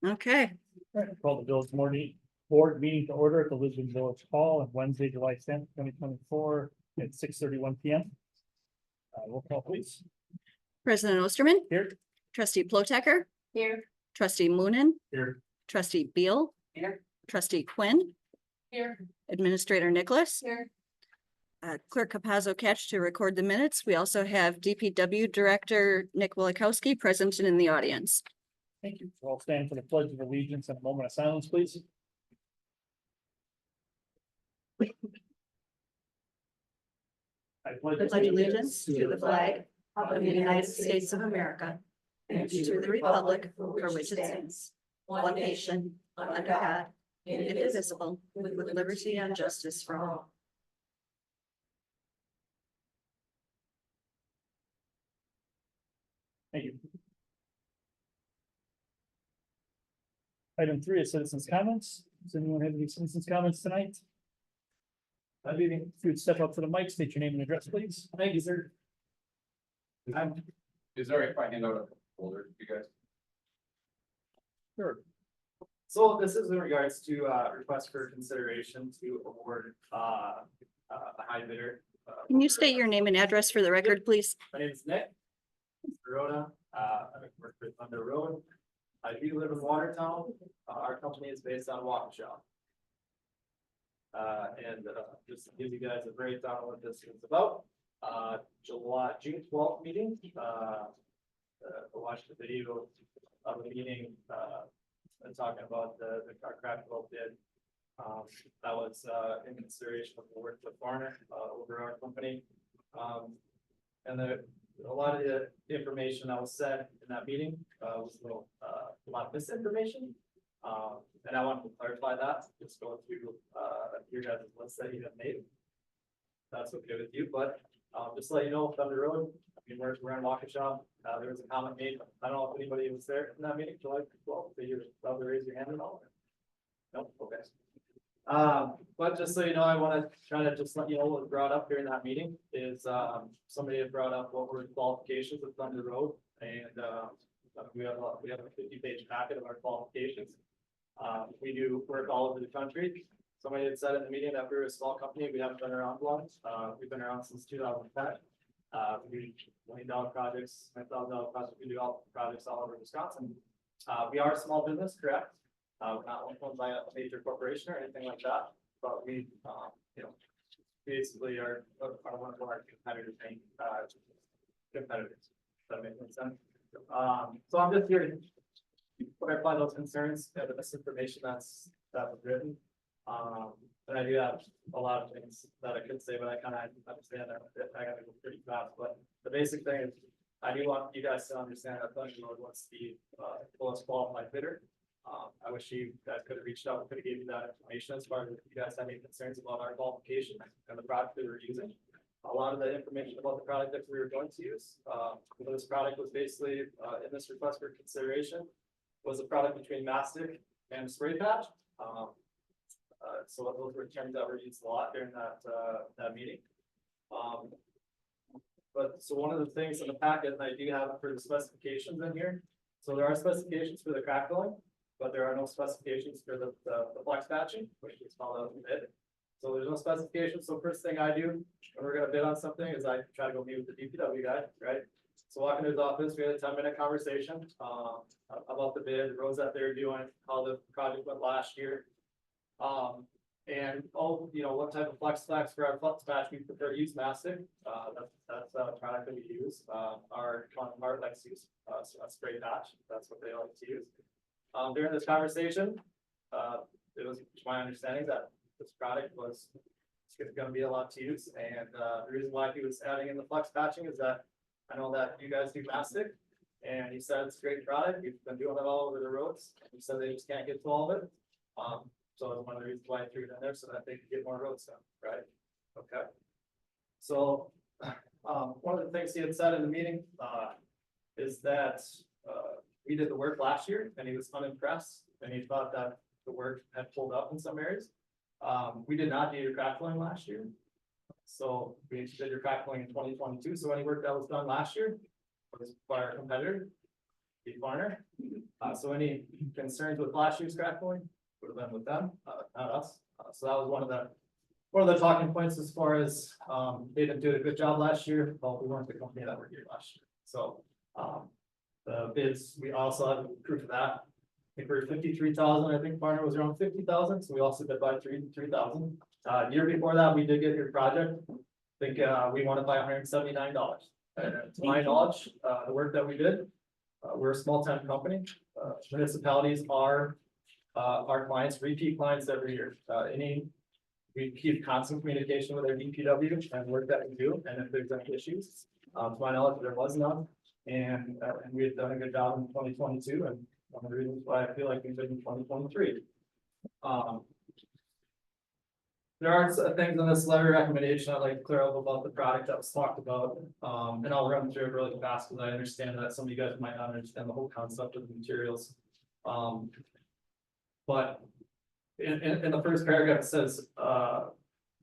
Okay, Call the village morning board meeting to order at the Lisbon Village Hall on Wednesday, July 10th, 2024 at 6:31 PM. Roll call please. President Osterman, Here. trustee Plotecker. Here. Trustee Moonen, Here. trustee Beal. Here. Trustee Quinn, Here. Administrator Nicholas. Here. Clerk Capazzo Catch to record the minutes. We also have DPW Director Nick Wilikowski present and in the audience. Thank you. All stand for the pledge of allegiance and a moment of silence, please. I Pledge allegiance to the flag of the United States of America and to the republic for which it stands, one nation, under God, indivisible, with liberty and justice for all. Thank you. Item 3 is citizens' comments. Does anyone have any citizens' comments tonight? If you would step up to the mic, state your name and address, please. Thank you, sir. Is there if I hand out a folder to you guys? Sure. So this is in regards to request for consideration to award a high bidder. Can you state your name and address for the record, please? My name is Nick Rhoda. I work for Thunder Road. I do live in Watertown. Our company is based on Waukesha. Just to give you guys a breakdown of what this is about. June 12th meeting. I watched the video of the meeting. And talking about the car crack well bid. That was in consideration of the work with Varner over our company. And a lot of the information that was said in that meeting was a lot of misinformation. And I wanted to clarify that, just going through your guys' list that you have made. That's okay with you, but just to let you know, Thunder Road, I mean, we're in Waukesha. There was a comment made. I don't know if anybody was there in that meeting, July 12th, that you're allowed to raise your hand at all. Nope, okay. But just so you know, I want to try to just let you know what was brought up during that meeting is somebody had brought up what were the qualifications of Thunder Road, and we have a 50-page packet of our qualifications. We do work all over the country. Somebody had said in the meeting that we're a small company. We haven't been around long. We've been around since 2010. We do $1 million projects, $9,000 projects. We do all projects all over Wisconsin. We are a small business, correct? We're not owned by a major corporation or anything like that. But we, basically are one of our competitors. Competitors. Does that make sense? So I'm just here to clarify those concerns and the misinformation that was written. And I do have a lot of things that I could say, but I kind of understand that I got to go pretty fast. But the basic thing is, I do want you guys to understand that Thunder Road was the lowest qualified bidder. I wish you guys could have reached out and could have given you that information as far as if you guys had any concerns about our qualification and the product that we were using. A lot of the information about the product that we were going to use. This product was basically in this request for consideration was a product between mastic and spray patch. So those were terms that were used a lot during that meeting. But so one of the things in the packet, and I do have for the specifications in here. So there are specifications for the crack filling, but there are no specifications for the flex patching, which is called out in bid. So there's no specifications. So first thing I do when we're gonna bid on something is I try to go meet with the DPW guy, right? So walk into his office, we had a 10-minute conversation about the bid, the roads that they're doing, how the project went last year. And what type of flex for our flex patch we prefer to use mastic. That's a product that we use. Our counterpart likes to use a spray patch. That's what they like to use. During this conversation, it was my understanding that this product was going to be a lot to use. And the reason why he was adding in the flex patching is that I know that you guys do mastic, and he said it's a great product. You've been doing it all over the roads. He said they just can't get to all of it. So that's one of the reasons why I threw it in there, so that they could get more roads done, right? Okay. So one of the things he had said in the meeting is that we did the work last year and he was unimpressed and he thought that the work had pulled up in some areas. We did not do your crack filling last year. So we did your crack filling in 2022. So any work that was done last year was by our competitor, Varner. So any concerns with last year's crack filling would have been with them, not us. So that was one of the talking points as far as, they didn't do a good job last year, but we weren't the company that were here last year. So, the bids, we also have proof of that. I think we're 53,000, I think Barner was around 50,000, so we also bid by 3,000. Year before that, we did get your project. I think, we won it by $179. To my knowledge, the work that we did, we're a small town company. Municipalities are, our clients, repeat clients every year. We keep constant communication with our DPW and work that we do, and if there's any issues, to my knowledge, there was none. And we had done a good job in 2022, and one of the reasons why I feel like we did in 2023. There are some things in this letter recommendation I'd like to clear up about the product that was talked about, and I'll run through it really fast because I understand that some of you guys might not understand the whole concept of the materials. But in the first paragraph, it says,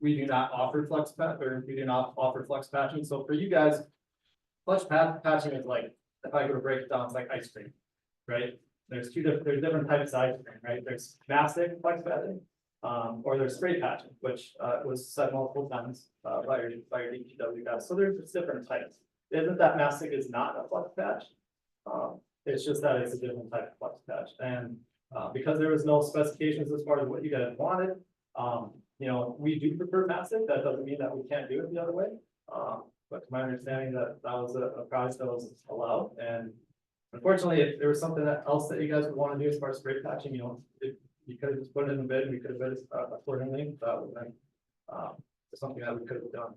we do not offer flex patch, or we do not offer flex patching. So for you guys, patching is like, if I go to break it down, it's like ice cream, right? There's different types of ice cream, right? There's mastic flex patching, or there's spray patching, which was said multiple times by your DPW guys. So there's different types. It isn't that mastic is not a flex patch. It's just that it's a different type of flex patch. And because there was no specifications as far as what you guys wanted, you know, we do prefer mastic. That doesn't mean that we can't do it the other way. But to my understanding that was a price that was allowed. And unfortunately, if there was something else that you guys would want to do as far as spray patching, you know, you could have just put it in the bid, we could have bid accordingly. That would have been something that we could have done.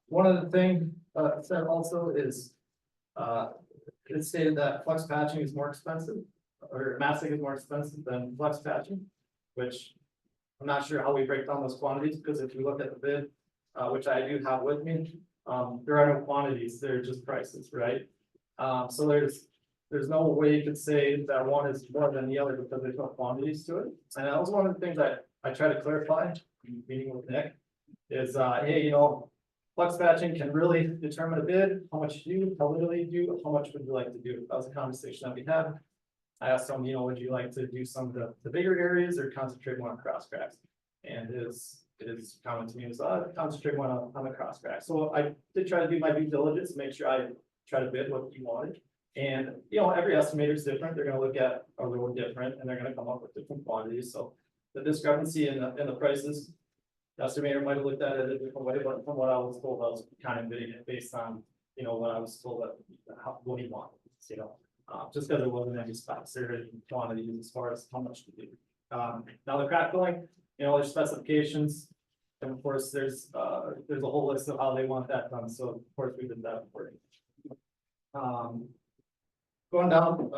One of the things said also is it stated that flex patching is more expensive, or mastic is more expensive than flex patching, which I'm not sure how we break down those quantities, because if you look at the bid, which I do have with me, there are no quantities, they're just prices, right? So there's no way you could say that one is more than the other because there's no quantities to it. And that was one of the things that I try to clarify in meeting with Nick is, hey, you know, flex patching can really determine a bid, how much you do, how little you do, how much would you like to do? That was a conversation that we had. I asked him, you know, would you like to do some of the bigger areas or concentrate more on cross cracks? And his comment to me was, concentrate more on the cross cracks. So I did try to do my due diligence, make sure I try to bid what you wanted. And, you know, every estimator is different. They're gonna look at a road different and they're gonna come up with different quantities. So the discrepancy in the prices, the estimator might have looked at it a different way, but from what I was told, I was kind of bidding it based on, you know, what I was told that what he wanted, you know. Just because there wasn't any specs or any quantities as far as how much to do. Now the crack filling, you know, there's specifications, and of course there's a whole list of how they want that done. So of course we did that for you. Going down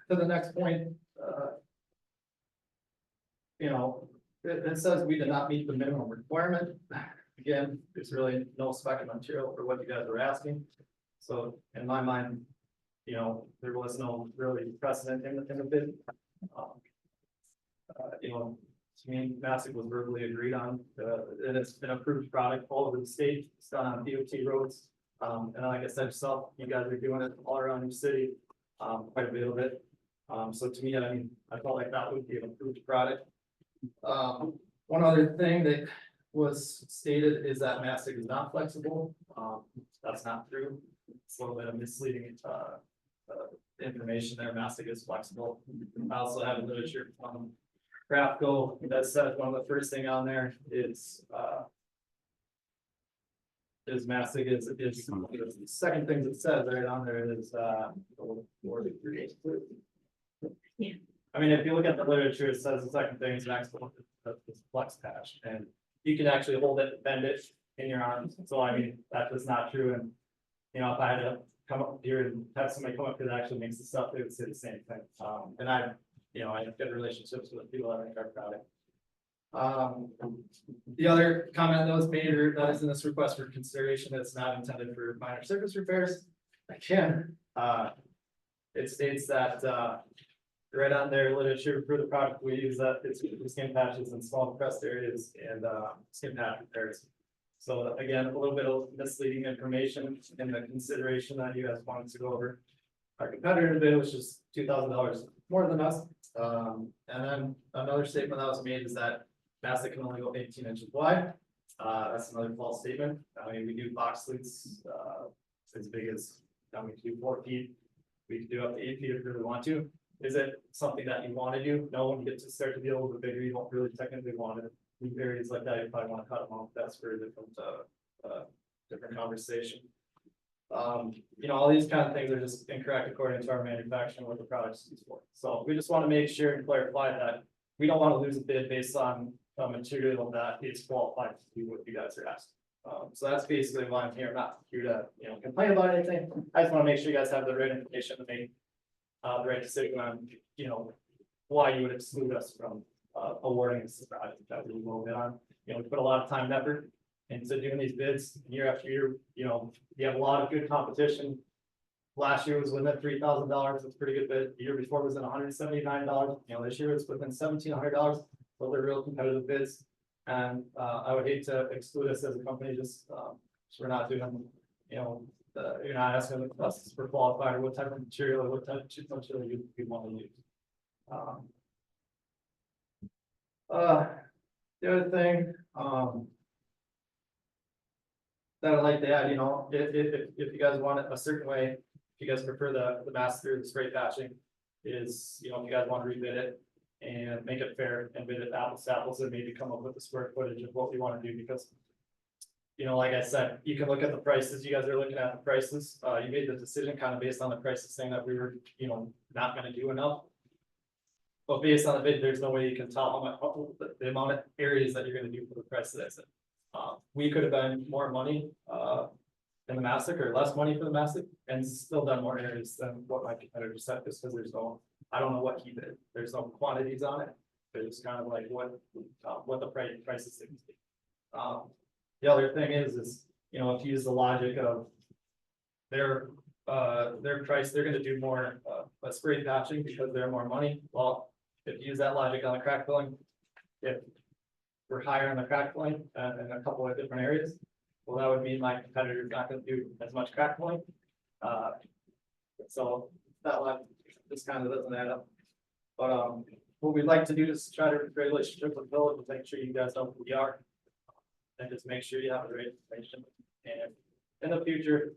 to the next point, you know, it says we did not meet the minimum requirement. Again, there's really no spec of material for what you guys are asking. So in my mind, you know, there was no really precedent in the bid. You know, to me, mastic was verbally agreed on, and it's an approved product all over the state. It's done on DOT roads. And like I said, yourself, you guys are doing it all around your city, quite a bit of it. So to me, I mean, I felt like that would be an approved product. One other thing that was stated is that mastic is not flexible. That's not true. It's a little bit of misleading information there. Mastic is flexible. I also have a literature from Graphical that says one of the first thing on there is mastic is the second thing that says right on there is Yeah. I mean, if you look at the literature, it says the second thing is next one is flex patch, and you can actually hold it, bend it in your arms. So I mean, that is not true. And you know, if I had to come up here and have somebody come up here that actually makes the stuff, they would say the same thing. And I have good relationships with people that make our product. The other comment that was made, or that is in this request for consideration, that's not intended for minor surface repairs. Again, it states that right on their literature for the product we use, that it's skin patches and small compressed areas and skin patch repairs. So again, a little bit of misleading information in the consideration that you guys wanted to go over. our competitor bid, which is $2,000 more than us. And then another statement that was made is that Mastic can only go 18 inches wide. That's another false statement. I mean, we do box suites, as big as, we can do 4 feet. We can do up to 8 feet if we really want to. Is it something that you want to do? No, when you get to start to be a little bit bigger, you don't really technically want it. In areas like that, you probably want to cut them off. That's for a different conversation. You know, all these kind of things are just incorrect according to our manufacturing, what the product's used for. So we just want to make sure and clarify that we don't want to lose a bid based on a material that is qualified to do what you guys are asking. So that's basically why I'm here. I'm not here to, complain about anything. I just want to make sure you guys have the right information to make the right decision on, why you would exclude us from awarding this project that we will bid on. We put a lot of time and effort into doing these bids year after year. You have a lot of good competition. Last year was within $3,000. It's a pretty good bid. The year before was in $179. This year it's within $1,700. So they're real competitive bids. And I would hate to exclude us as a company just we're not doing, you're not asking us for qualified or what type of material or what type of material you want to use. The other thing, that I'd like to add, if you guys want it a certain way, if you guys prefer the master, the spray patching, is, if you guys want to rebid it and make it fair and bid it apples to apples and maybe come up with the square footage of what we want to do, because, like I said, you can look at the prices, you guys are looking at the prices, you made the decision kind of based on the prices saying that we were, not gonna do enough. But based on the bid, there's no way you can tell how much, the amount of areas that you're gonna do for the price that I said. We could have done more money, in the Mastic or less money for the Mastic and still done more areas than what my competitor said, just because there's no, I don't know what he did. There's no quantities on it. It's kind of like what the price is. The other thing is, if you use the logic of their price, they're gonna do more, spray patching because they're more money. Well, if you use that logic on the crack filling, if we're higher on the crack filling in a couple of different areas, well, that would mean my competitor's not gonna do as much crack filling. So that logic just kind of doesn't add up. But what we'd like to do is try to create a relationship with Village and make sure you guys know who we are. And just make sure you have the right information. And in the future,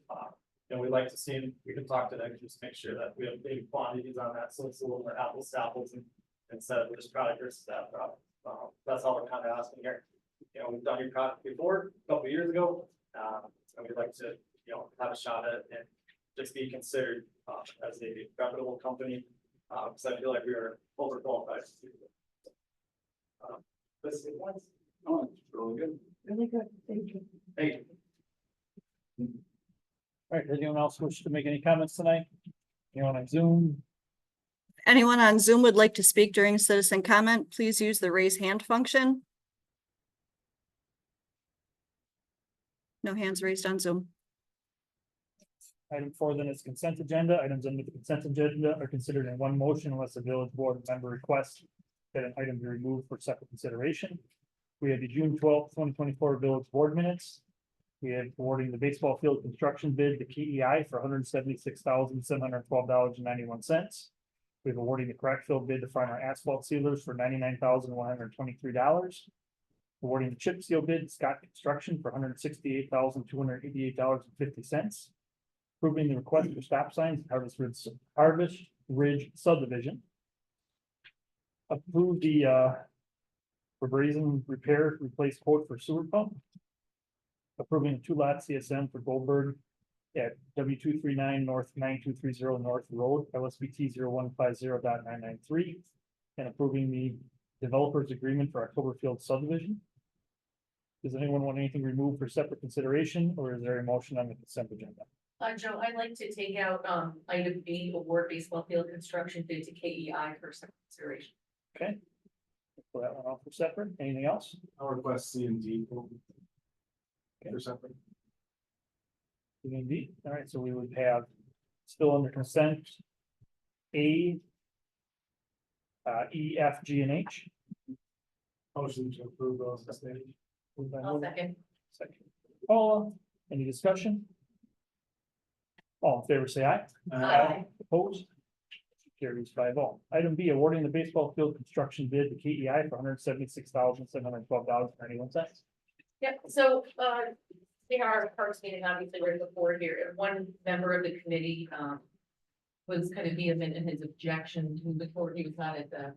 we'd like to see, we can talk to them, just make sure that we have big quantities on that. So it's a little more apples to apples and instead of this product versus that product. That's all we're kind of asking here. We've done your product before, a couple of years ago. And we'd like to, have a shot at it and just be considered as a reputable company. Because I feel like we are overqualified. This is one. Oh, it's really good. Really good, thank you. Hey, All right, does anyone else wish to make any comments tonight? Anyone on Zoom? Anyone on Zoom would like to speak during citizen comment, please use the raise hand function. No hands raised on Zoom. Item 4 then is consent agenda. Items under the consent agenda are considered in one motion unless a village board member requests that an item be removed for separate consideration. We have the June 12th, 2024 village board minutes. We have awarding the baseball field construction bid to KEI for $176,712.91. We have awarding the crack fill bid to Farmer Asphalt Sealers for $99,123. Awarding the chip seal bid to Scott Construction for $168,288.50. Approving the request for stop signs at Harvest Ridge subdivision. Approve the Febrazen repair replace quote for sewer pump. Approving 2-lot CSM for Goldberg at W239 North 9230 North Road, LSBT 0150.993. And approving the developers agreement for Octoberfield subdivision. Does anyone want anything removed for separate consideration, or is there a motion on the consent agenda? Joe, I'd like to take out, item B, award baseball field construction bid to KEI for some consideration. Okay. Pull that one off for separate. Anything else? I'll request C and D. Or something. Indeed. All right, so we would have still under consent. A. E, F, G, and H. Motion to approve those as stated. I'll second. Second. Paula, any discussion? All in favor, say aye. Aye. Opposed? Carries 5-0. Item B, awarding the baseball field construction bid to KEI for $176,712.91. Yep, so, we had our parks meeting obviously right before here, and one member of the committee, was kind of vehement in his objection to the court. He was not at the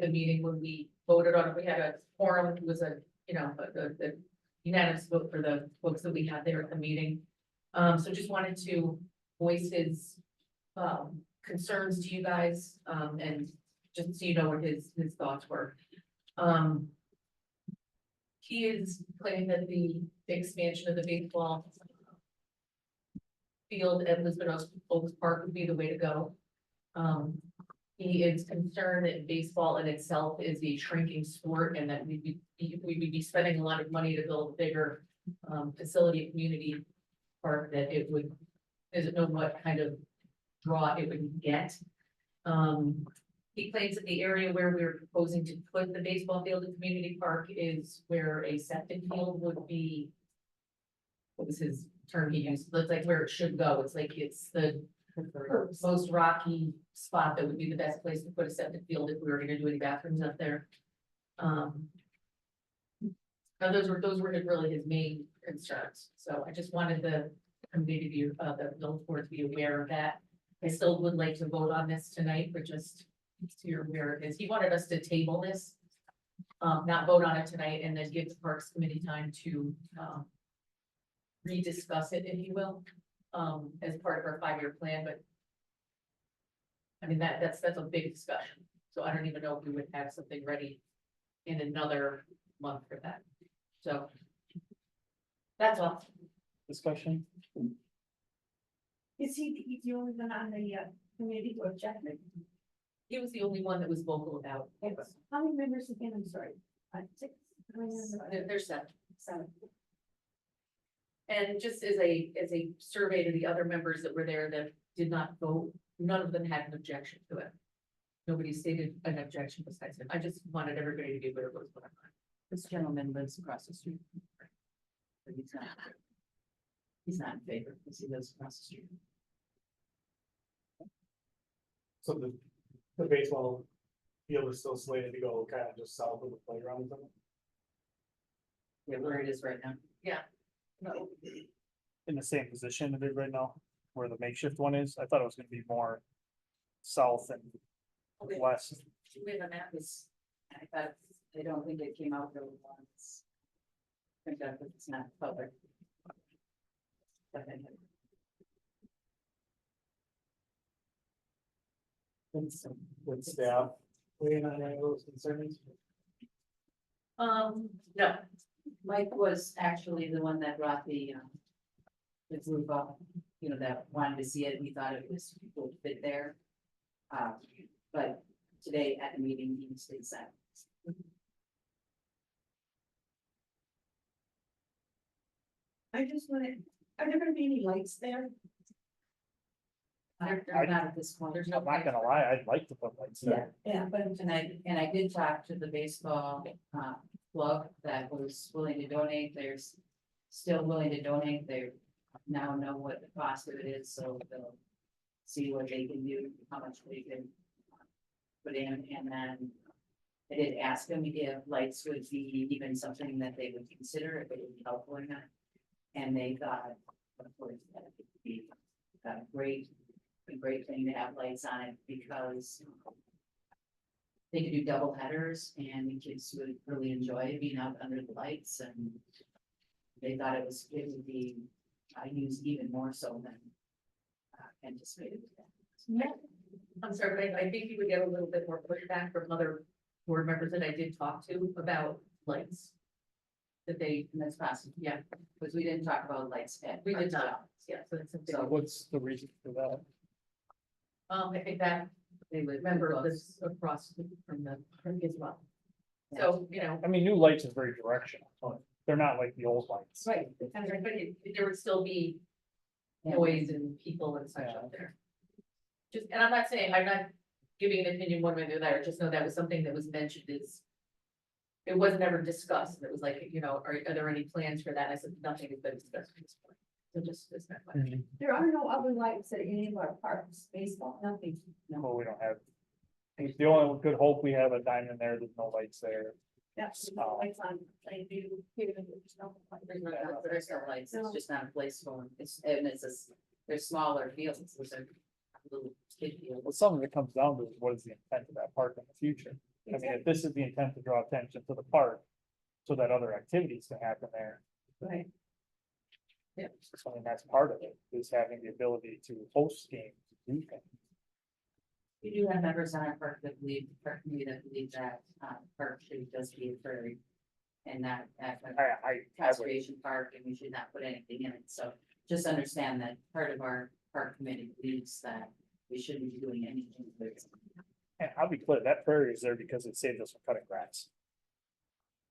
meeting when we voted on it. We had a forum, it was a, the unanimous vote for the folks that we had there at the meeting. So just wanted to voice his, concerns to you guys, and just so you know what his thoughts were. He is claiming that the expansion of the baseball field at Lisbon Oaks Park would be the way to go. He is concerned that baseball in itself is a shrinking sport and that we would be spending a lot of money to build a bigger facility, community park that it would, doesn't know what kind of draw it would get. He claims that the area where we're proposing to put the baseball field and community park is where a septic field would be. What was his term he used? It's like where it should go. It's like it's the most rocky spot that would be the best place to put a septic field if we were gonna do any bathrooms up there. Now those were really his main concerns. So I just wanted the committee to be, the village board to be aware of that. I still would like to vote on this tonight, but just so you're aware of this. He wanted us to table this, not vote on it tonight, and then give the Parks Committee time to, rediscuss it, if you will, as part of our 5-year plan, but I mean, that's a big discussion, so I don't even know if we would have something ready in another month for that. So that's all. Discussion? Is he the only one on the committee who objected? He was the only one that was vocal about it. How many members again? I'm sorry. 6? There's 7. And just as a survey to the other members that were there that did not vote, none of them had an objection to it. Nobody stated an objection besides him. I just wanted everybody to be aware of what's going on. This gentleman lives across the street. But he's not in favor because he lives across the street. So the baseball field is still slated to go kind of just south of the playground. Yeah, where it is right now. Yeah. No. In the same position it is right now, where the makeshift one is. I thought it was gonna be more south and Okay. west. We have a map. I thought, I don't think it came out really once. I think that it's not public. But I had- With staff, weighing on any of those concerns. No, Mike was actually the one that brought the group up, that wanted to see it. We thought it was would fit there. But today at the meeting, he stayed silent. I just wanted, are there gonna be any lights there? They're not at this point. there's no. I'm not gonna lie, I'd like to put lights there. Yeah, but And I did talk to the baseball club that was willing to donate. There's still willing to donate. They now know what the cost of it is, so they'll see what they can do, how much they can put in, and then I did ask them if lights would be even something that they would consider, if it would be helpful or not. And they thought, of course, that it would be a great thing to have lights on it, because they could do double headers and the kids would really enjoy being out under the lights, and they thought it would be used even more so than anticipated. Yeah. I'm sorry, but I think you would get a little bit more pushback from other board members that I did talk to about lights. That they, And that's possible, yeah, because we didn't talk about lights at. we did Parks not, yeah, so that's something. So What's the reason for that? I think that they would member of this across from the, as well. So, I mean, new lights is very directional. They're not like the old lights. right, but there would still be noise and people and such up there. Just, and I'm not saying, I'm not giving an opinion one way or the other, just know that was something that was mentioned is. It was never discussed, it was like, are there any plans for that? I said, nothing has been discussed at this point. So just. There are no other lights at any of our parks, baseball, nothing. Well, we don't have. The only good hope we have a diamond there, there's no lights there. That's Oh. lights on, they do. There's no lights. There's no lights, it's just not a place for them, they're smaller fields, those are little kid fields. Well, some of it comes down to what is the intent of that park in the future? I mean, if this is the intent to draw attention to the park, so that other activities can happen there. Right. I mean, that's part of it, is having the ability to host games, to do things. We do have members on our park that believe, park committee that believe that, park should just be a prairie. And not at a I would, conservation park, and we should not put anything in it, so just understand that part of our park committee believes that we shouldn't be doing anything with it. and I'll be clear, that prairie is there because it saved us from cutting grass.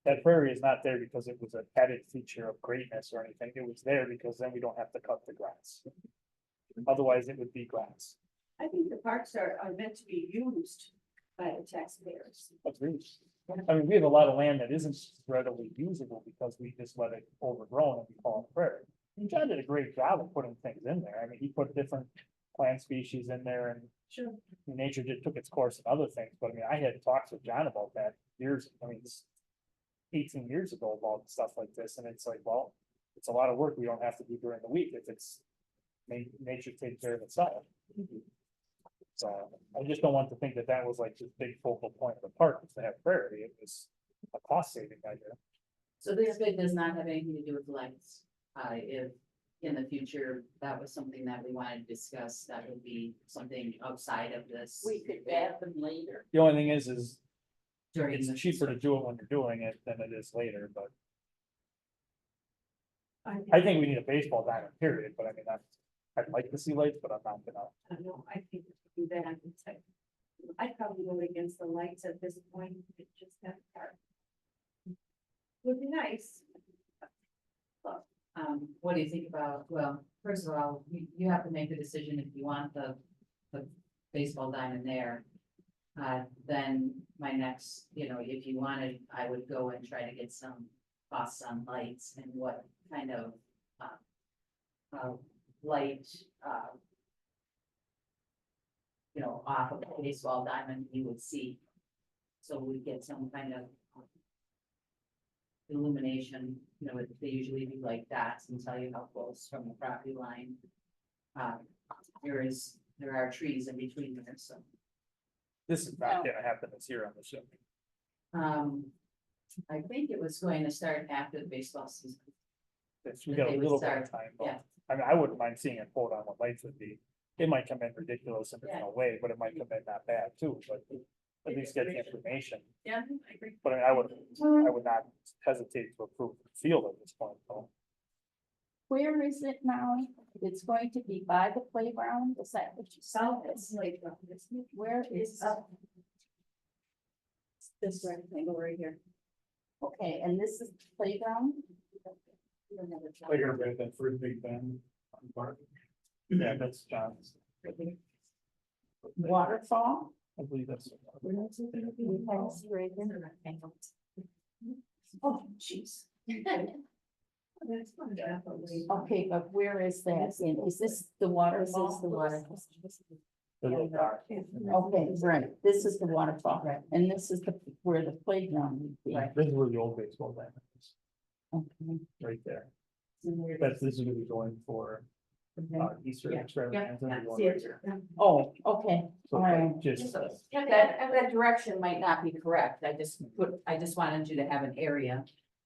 That prairie is not there because it was an added feature of greatness or anything, it was there because then we don't have to cut the grass. Otherwise, it would be grass. I think the parks are meant to be used by the taxpayers. Agreed. I mean, we have a lot of land that isn't readily usable because we just let it overgrown and we call it prairie. And John did a great job of putting things in there. I mean, he put different plant species in there and Sure. nature just took its course in other things. But I mean, I had talks with John about that it's 18 years ago about stuff like this. And it's like, well, it's a lot of work we don't have to do during the week if it's nature taking care of itself. So I just don't want to think that that was like this big focal point of the park, was to have prairie. It was a cost saving idea. So this bid does not have anything to do with lights. If in the future, that was something that we wanted to discuss, that would be something outside of this. We could add them later. The only thing is During it's the- cheaper to do it when you're doing it than it is later, but I think we need a baseball diamond, period, but I mean, I'd like to see lights, but I'm not gonna. I know, I think we do that. I'd probably go against the lights at this point, it just have a park. Would be nice. What do you think about, well, first of all, you have to make the decision if you want the baseball diamond there. Then my next, if you wanted, I would go and try to get some costs on lights and what kind of, light, off of a baseball diamond you would see. So we get some kind of illumination, they usually do like dots and tell you how close from the property line. There are trees in between there, so. This is not gonna happen this year, I'm assuming. I think it was going to start after the baseball season. We got a They would little bit of start, time, but yeah. I mean, I wouldn't mind seeing a quote on what lights would be. It might come in ridiculous and there's no way, but it might come in not bad too, but at least get the information. Yeah, I agree. But I would not hesitate to approve the field at this point, though. Where is it now? It's going to be by the playground, is that what you said? South is playground, isn't it? Where is, This rectangle right here. okay, and this is the playground? Playground, right, that first big bend on the park. Yeah, that's John's. Waterfall? I believe that's. Oh, jeez. That's fine, definitely. Okay, but where is that? Is this the waterfall? the waterfall. The little dock. Okay, right, this is the waterfall, and this is where the playground would be. This is where the old baseball diamond is, Okay. right there. This is gonna be going for Easter extravaganza. We're going right here. Oh, okay, So all right. just, That direction might not be correct, I just wanted you to have an area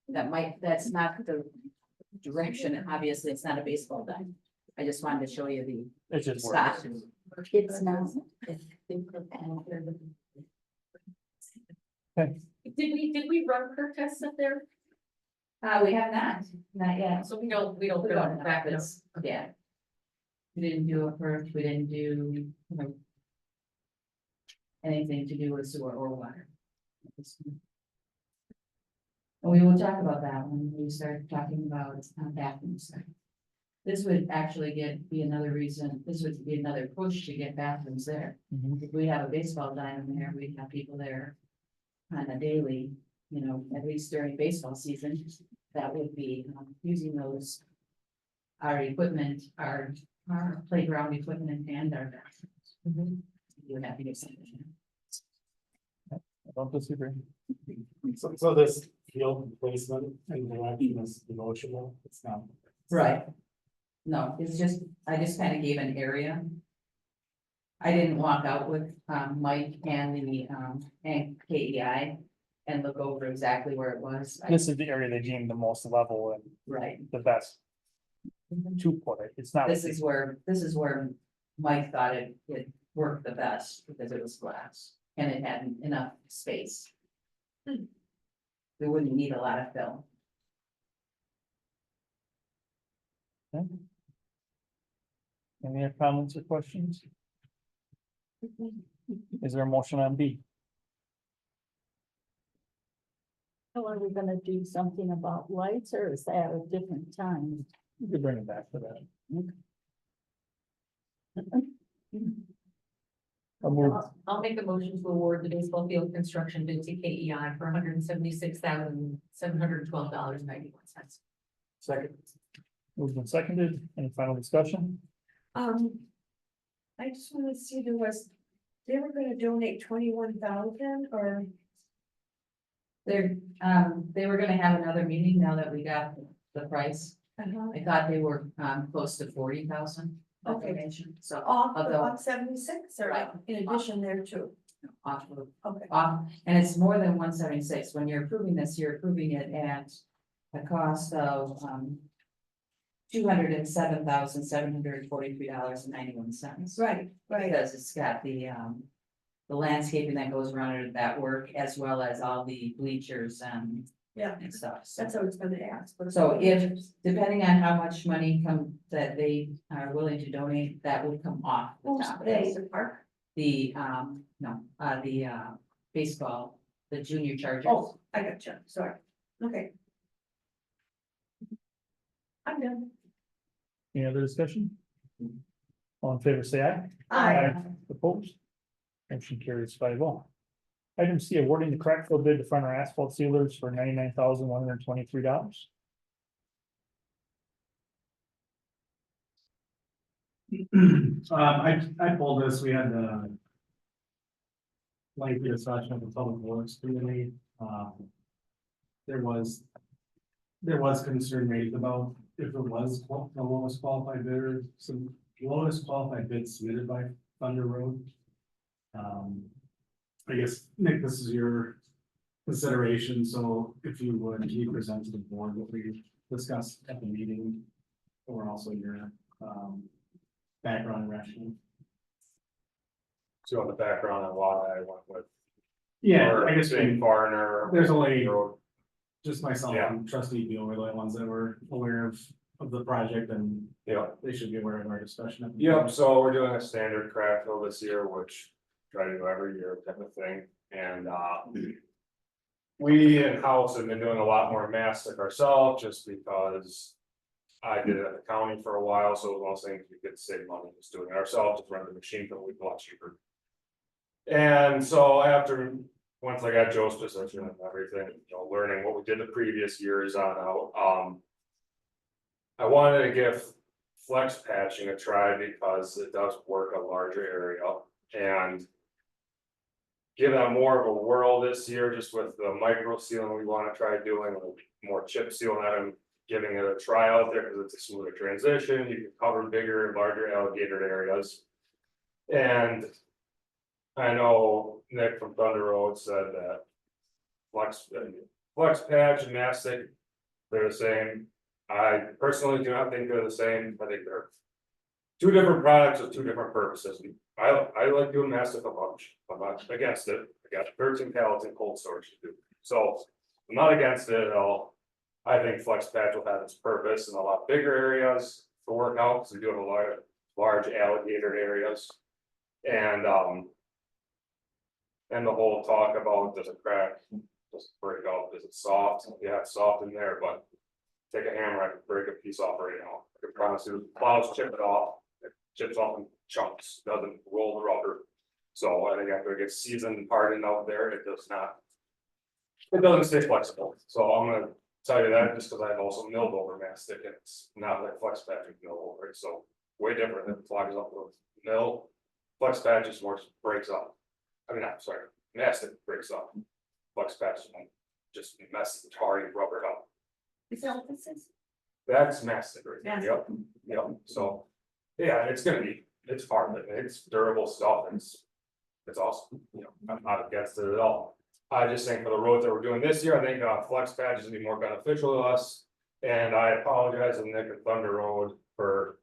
that's not the direction, obviously, it's not a baseball diamond. I just wanted to show you the it's just. where spot. it is. It's not. Okay. Did we run perk tests up there? We have not yet. So we don't We put on don't back practice, yeah. We didn't do a perk, we didn't do, anything to do with sewer or water. And we will talk about that when we start talking about bathrooms. This would actually be another reason, this would be another push to get bathrooms there. Mhm. If we have a baseball diamond there, we'd have people there on a daily, at least during baseball season, that would be using those our equipment, our playground equipment and our bathrooms. You're happy to say that. I don't disagree. So this field placement and direction is negotiable, it's not. Right. No, it's just, I just kind of gave an area. I didn't walk out with Mike and the and KEI and look over exactly where it was. This is the area they deem the most level and Right, the best to put it. It's not. this is where Mike thought it worked the best because it was glass and it had enough space. We wouldn't need a lot of fill. Any other comments or questions? Is there a motion on B? So are we gonna do something about lights or is that a different time? We could bring it back to that. I'll move. I'll make a motion to award the baseball field construction bid to KEI for $176,712.91. Second. Moved and seconded. Any final discussion? I just wanna see, they were gonna donate 21,000 or? They were gonna have another meeting now that we got the price. Uh-huh. I thought they were close to 40,000. Okay. So Off of the the- 176 or Right. in addition there too? off of Okay. and it's more than 176. When you're approving this, you're approving it at a cost of $207,743.91. Right, right. Because it's got the landscaping that goes around it, that work, as well as all the bleachers Yeah, and stuff. So- that's what I was gonna ask. but- So if, depending on how much money that they are willing to donate, that would come off the Who's top of they, this. the park? The, baseball, the junior chargers. Oh, I got you, sorry. Okay. I'm done. Any other discussion? All in favor, say aye. Opposed? Motion carries 5-0. Item C, awarding the crack fill bid to Fronter Asphalt Sealers for $99,123. I pulled this, we had lengthy discussion of the public works committee, there was concern raised about if it was the lowest qualified bidder, some lowest qualified bid submitted by Thunder Road. I guess, Nick, this is your consideration, so if you would, can you present to the board what we discussed at the meeting? Or also your background and rationale. So on the background on why I went with. Yeah, or I guess saying foreigner. there's only road. just myself Yeah. and trustee Beal were the only ones that were aware of the project and Yeah, they should be aware of our discussion. at the yep, meeting. so we're doing a standard crack fill this year, which try to do every year type of thing, and we in-house have been doing a lot more mastic ourselves, just because I did it at the county for a while, so it was one of those things we could save money just doing it ourselves, just run the machine, but we'd a lot cheaper. And so after, once I got Joe's position and everything, learning what we did the previous years on out, I wanted to give flex patching a try because it does work a larger area and. Give that more of a whirl this year, just with the micro sealing we want to try doing, like more chip sealing and giving it a try out there, because it's a smoother transition, you can cover bigger and larger alligator areas. And I know Nick from Thunder Road said that flex patch and mastic, they're the same. I personally do not think they're the same. I think they're two different products with two different purposes. I like doing mastic a bunch. I'm not against it. I got 13 pallets in cold storage to do. So I'm not against it at all. I think flex patch will have its purpose in a lot bigger areas to work out, because we do have a large alligator areas. And the whole talk about does it crack, does it break out, is it soft? Yeah, it's soft in there, but take a hammer, I could break a piece off right now. I could promise you, plows chip it off, it chips off in chunks, doesn't roll the rubber. So I think after it gets seasoned and hardened out there, it does not. It doesn't stay flexible, so I'm gonna tell you that just because I've also milled over mastic and it's not like flex patch with mill over it, so way different than flags up with mill. Flex patch is more breaks up. I mean, I'm sorry, mastic breaks up. Flex patch just mess the tarry rubber up. Is that what this is? That's mastic right there, Mastic. yep, yep, so. Yeah, it's hard, but it's durable stuff, and it's awesome, you know, I'm not against it at all. I just think for the roads that we're doing this year, I think flex patch is gonna be more beneficial to us. And I apologize to Nick and Thunder Road for.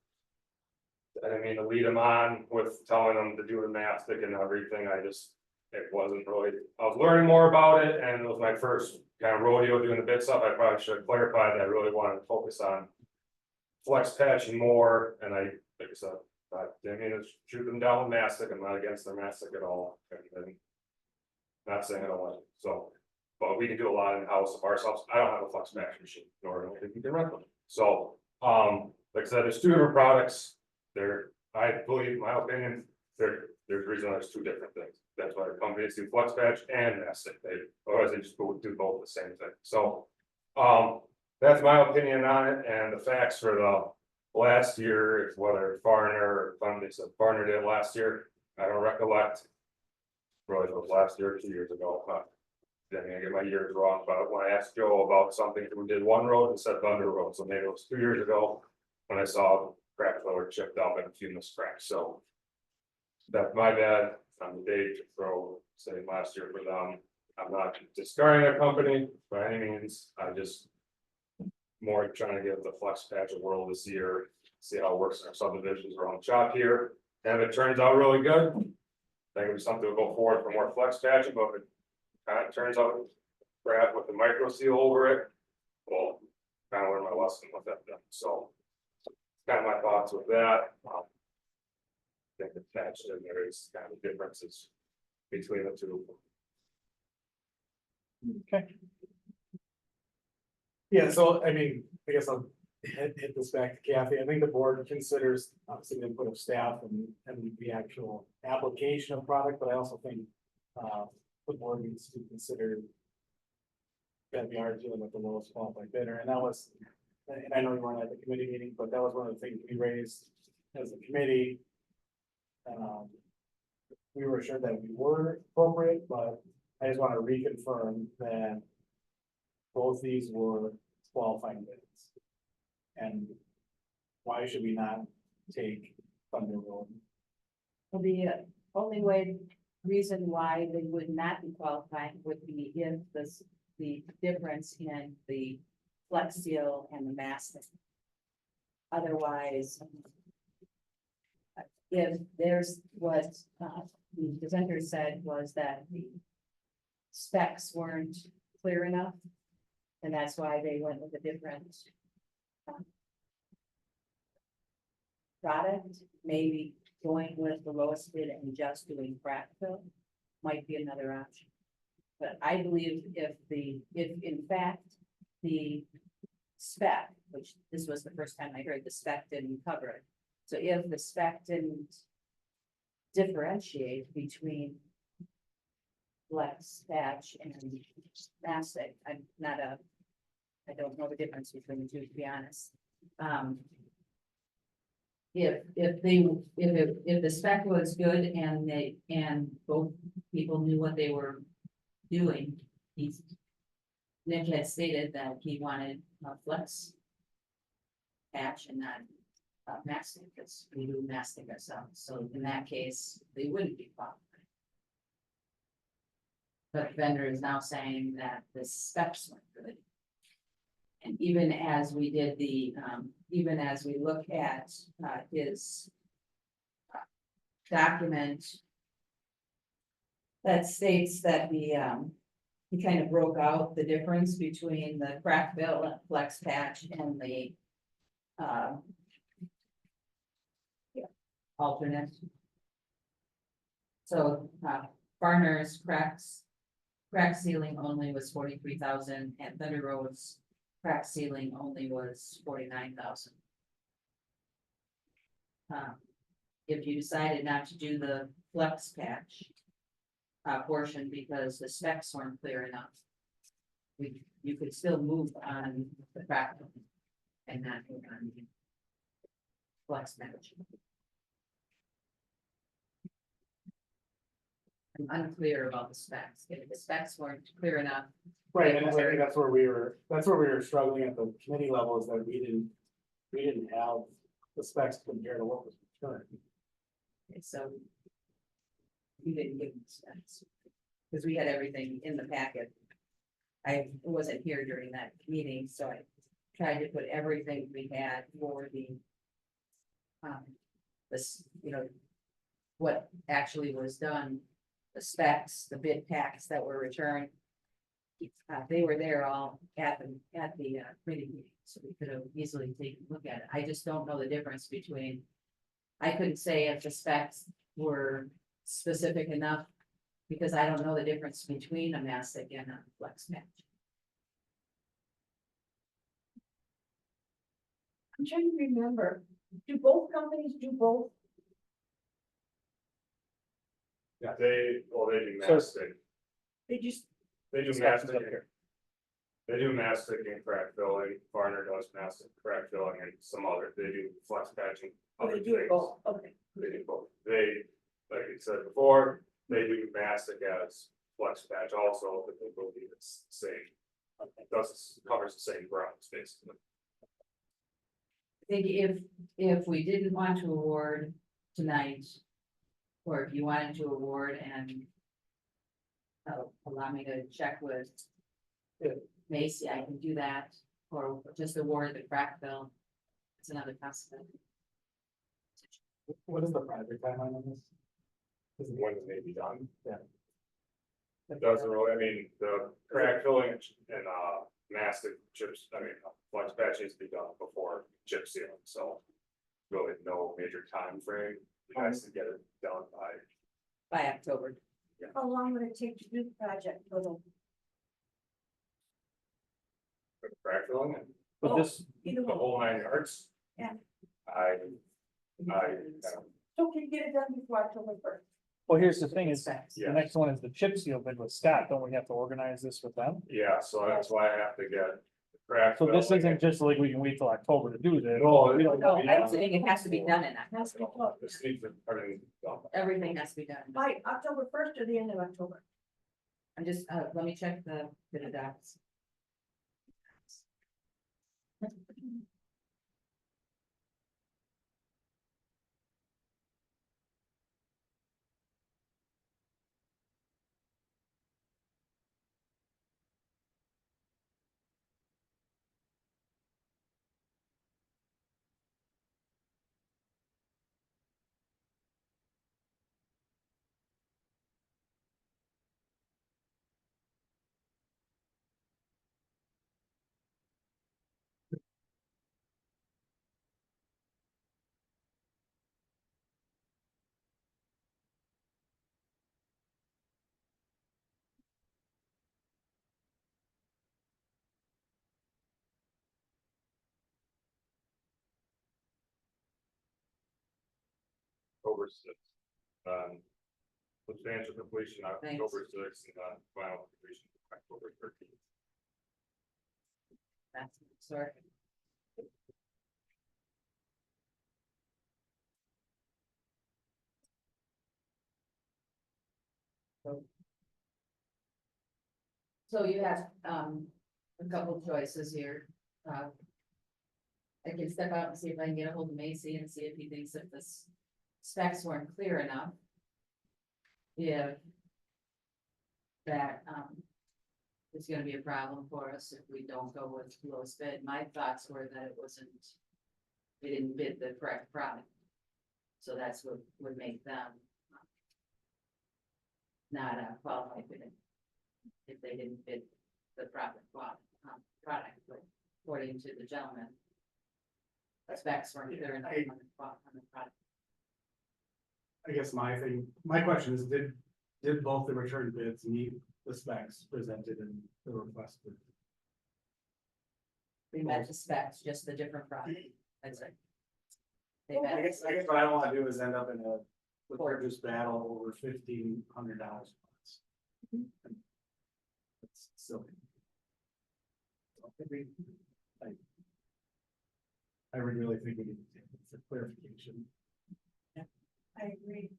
I didn't mean to lead them on with telling them to do the mastic and everything, it wasn't really, I was learning more about it, and it was my first kind of rodeo doing the bid stuff, I probably should have clarified that I really wanted to focus on. Flex patching more, and like I said, I didn't mean to shoot them down with mastic, I'm not against their mastic at all. And not saying I don't like it, so, but we can do a lot in house of ourselves, I don't have a flex patch machine, nor do I think you can rent one. So, like I said, there's two different products, I believe, in my opinion, there's a reason there's two different things. That's why the companies do flex patch and mastic, otherwise they just do both the same thing, so. That's my opinion on it, and the facts for the last year, whether Farner or Fundy said Farner did last year, I don't recollect. Really, it was last year or 2 years ago, then I get my years wrong, but when I asked Joe about something, we did one road and said Thunder Road, so maybe it was 2 years ago. When I saw the crack filler chipped up and a few miscracks, so. That's my bad, on the date to throw, say last year for them, I'm not discarding their company by any means, I just. More trying to give the flex patch a whirl this year, see how it works in our subdivisions around the shop here, and if it turns out really good. I think it's something to go forward for more flex patching, but if it kind of turns out crap with the micro seal over it. Well, kind of learned my lesson with that then, so. Kind of my thoughts with that. I think the patch and there is kind of differences between the two. Okay. Yeah, so I mean, I guess I'll hit this back to Kathy. I think the board considers obviously the input of staff and the actual application of product, but I also think the board needs to consider that we are dealing with the lowest qualified bidder, and that was, and I know you weren't at the committee meeting, but that was one of the things we raised as a committee. We were sure that we were appropriate, but I just want to reconfirm that both these were qualifying bids. And why should we not take Thunder Road? Well, the only reason why they would not be qualifying would be if the difference in the flex seal and the mastic. Otherwise, if there's what the presenter said was that the specs weren't clear enough, and that's why they went with a different product, maybe going with the lowest bid and just doing crack fill might be another option. But I believe if in fact the spec, which this was the first time I heard the spec didn't cover it. So if the spec didn't differentiate between flex patch and mastic, I don't know the difference between the two, to be honest. If the spec was good and both people knew what they were doing, Nick had stated that he wanted a flex patch and not mastic, because we do mastic ourselves, so in that case, they wouldn't be qualified. But the vendor is now saying that the specs weren't good. And even as we did even as we look at his document that states that he kind of broke out the difference between the crack fill and flex patch and the alternate. So Farner's crack sealing only was 43,000, and Thunder Road's crack sealing only was 49,000. If you decided not to do the flex patch portion because the specs weren't clear enough, you could still move on the practical and not move on the flex match. I'm unclear about the specs. If the specs weren't clear enough, Right, and I think that's where we were struggling at the committee level, is that we didn't have the specs compared to what was returned. so we didn't give them specs. Because we had everything in the packet. I wasn't here during that meeting, so I tried to put everything we had for the this, what actually was done, the specs, the bid packs that were returned. They were there all at the committee meeting, so we could have easily taken a look at it. I just don't know the difference between. I couldn't say if the specs were specific enough, because I don't know the difference between a mastic and a flex match. I'm trying to remember, do both companies do both? They do So- mastic, They just, they do Specs is mastic. up here. They do mastic and crack filling, Varner does mastic, crack filling, and some other, they do flex patching. Other they do it things. both, okay. They do both, like I said before, they do mastic as flex patch also, but they believe it's the same. Covers the same grounds, basically. I think if we didn't want to award tonight, or if you wanted to award and allow me to check with Macy, I can do that, or just award the crack bill. It's another possibility. What is the project timeline on this? When it may be done. Yeah. It doesn't really, I mean, the crack filling and mastic chips, flex patch needs to be done before chip sealing, so. Really no major time frame. You guys can get it done by, October. How long would it take to do the project total? for the crack filling and But this, Either the one, whole 9 yards. Yeah. I, so can you get it done before October first? well, here's the thing is, Specs. the next one is the chip seal bid with Scott. Don't we have to organize this with them? yeah, so that's why I have to get the crack. So this filling. isn't just like we can wait till October to do this. No, We don't- No, I'm saying it has to be done in that. Has to be closed This needs to, everything done. Everything has to be done. by October first or the end of October. I'm just, let me check the docs. October 6th. Substantial completion October 6th, and final completion October 13th. That's, sorry. So you have, a couple of choices here. I can step out and see if I can get a hold of Macy and see if he thinks that the specs weren't clear enough. If that, is gonna be a problem for us if we don't go with the lowest bid. My thoughts were that it wasn't, they didn't bid the correct product. So that's what would make them not a qualified bid if they didn't bid the proper product, but according to the gentleman, the specs weren't clear enough on the product. I guess my question is, did both the return bids meet the specs presented in the request? We met the specs, just the different product. That's it. They met. I guess what I don't wanna do is end up in a litigious battle over $1,500. It's silly. Agreed. I would really think we need to take it for clarification. I agree.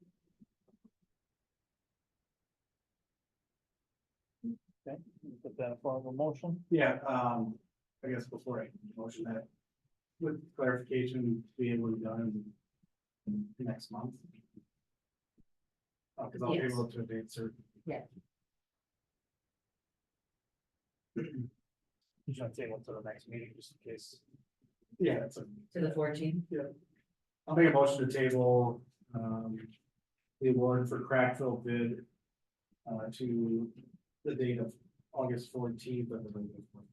Okay, put that in form of a motion. Yeah, I guess before I motion that, with clarification, be able to be done in next month. Cause I'll be Yes. able to date certain. You should table it to the next meeting, just in case. Yeah, that's a. To the 14th. I'll make a motion to table, the award for crack fill bid, to the date of August 14th of the regular board.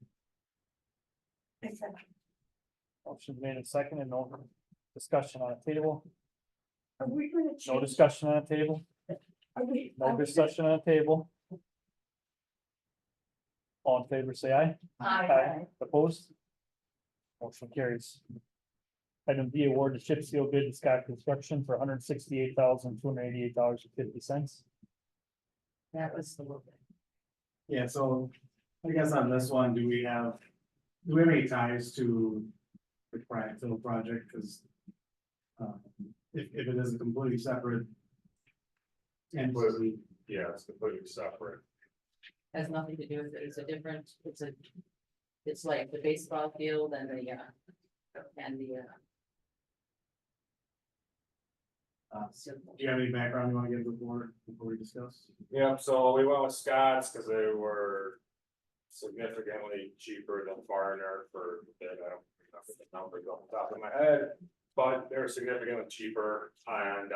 Motion made and second and no discussion on the table. Are we gonna No change? discussion on the table. Are we? No discussion on the table. All in favor, say aye. Aye. Opposed? Motion carries. Item D, award to chip seal bid to Scott Construction for $168,288.50. That was the look. Yeah, so I guess on this one, do we have any ties to the crack fill project? Cause if it is a completely separate entity, Yeah, it's completely separate. Has nothing to do with it. It's like the baseball field and the so- do you have any background you wanna give before we discuss? Yep, so we went with Scott's because they were significantly cheaper than Farner for, I don't remember the numbers off the top of my head. But they're significantly cheaper and